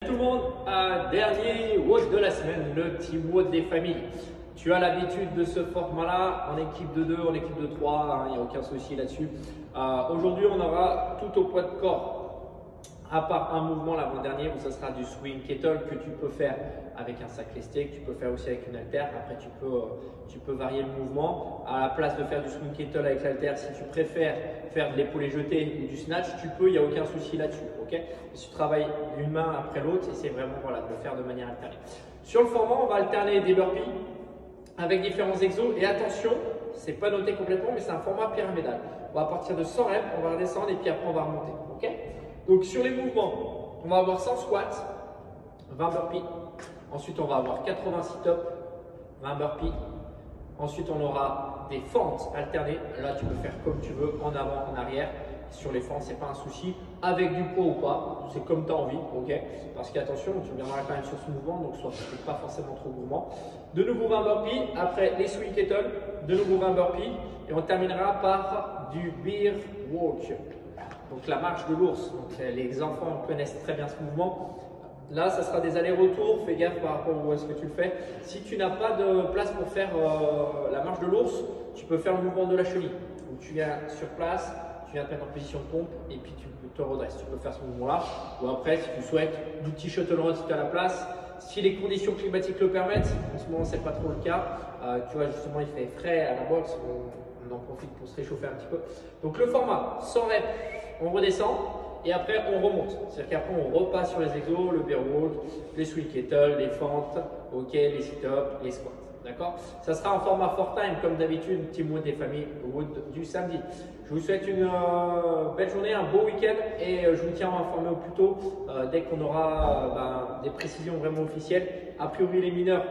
Tout le monde, dernier WOD de la semaine, le petit WOD des familles. Tu as l'habitude de ce format-là, en équipe de 2, en équipe de 3, il n'y a aucun souci là-dessus. Aujourd'hui, on aura tout au poids de corps, à part un mouvement l'avant-dernier où ce sera du swing kettle que tu peux faire avec un sac lesté, que tu peux faire aussi avec une haltère. Après, tu peux varier le mouvement. À la place de faire du swing kettle avec l'haltère, si tu préfères faire de l'épaulé jeté ou du snatch, tu peux, il n'y a aucun souci là-dessus. Okay, si tu travailles d'une main après l'autre, et c'est vraiment de le faire de manière alternée. Sur le format, on va alterner des burpees avec différents exos. Et attention, c'est pas noté complètement, mais c'est un format pyramidal. On va partir de 100 reps, on va redescendre et puis après on va remonter. Okay, donc sur les mouvements, on va avoir 100 squats, 20 burpees. Ensuite, on va avoir 80 sit-ups, 20 burpees. Ensuite, on aura des fentes alternées. Là, tu peux faire comme tu veux, en avant, en arrière. Sur les fentes, c'est pas un souci. Avec du poids ou pas, c'est comme tu as envie. Okay, parce qu'attention, tu reviendras quand même sur ce mouvement, donc sois pas forcément trop gourmand. De nouveau 20 burpees. Après, les swing kettle. De nouveau 20 burpees. Et on terminera par du bear walk. Donc la marche de l'ours. Les enfants connaissent très bien ce mouvement. Là, ça sera des allers-retours. Fais gaffe par rapport où est-ce que tu le fais. Si tu n'as pas de place pour faire la marche de l'ours, tu peux faire le mouvement de la chenille. Donc tu viens sur place, tu viens te mettre en position de pompe et puis tu te redresses. Tu peux faire ce mouvement-là. Ou après, si tu souhaites, du petit shuttle run si tu as la place. Si les conditions climatiques le permettent, en ce moment, ce n'est pas trop le cas. Tu vois, justement, il fait frais à la boxe. On en profite pour se réchauffer un petit peu. Donc le format, 100 reps, on redescend et après on remonte. C'est-à-dire qu'après on repasse sur les exos, le bear walk, les swing kettle, les fentes, okay, les sit-ups, les squats. D'accord? Ça sera en format 4-time comme d'habitude, petit WOD des familles, WOD du samedi. Je vous souhaite une belle journée, un beau week-end et je vous tiens informé au plus tôt dès qu'on aura des précisions vraiment officielles. A priori les mineurs,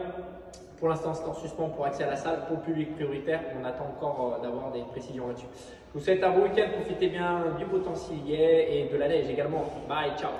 pour l'instant, c'est en suspens pour accès à la salle. Pour le public prioritaire, on attend encore d'avoir des précisions là-dessus. Je vous souhaite un beau week-end. Profitez bien du beau temps s'il y est et de la neige également. Bye, ciao.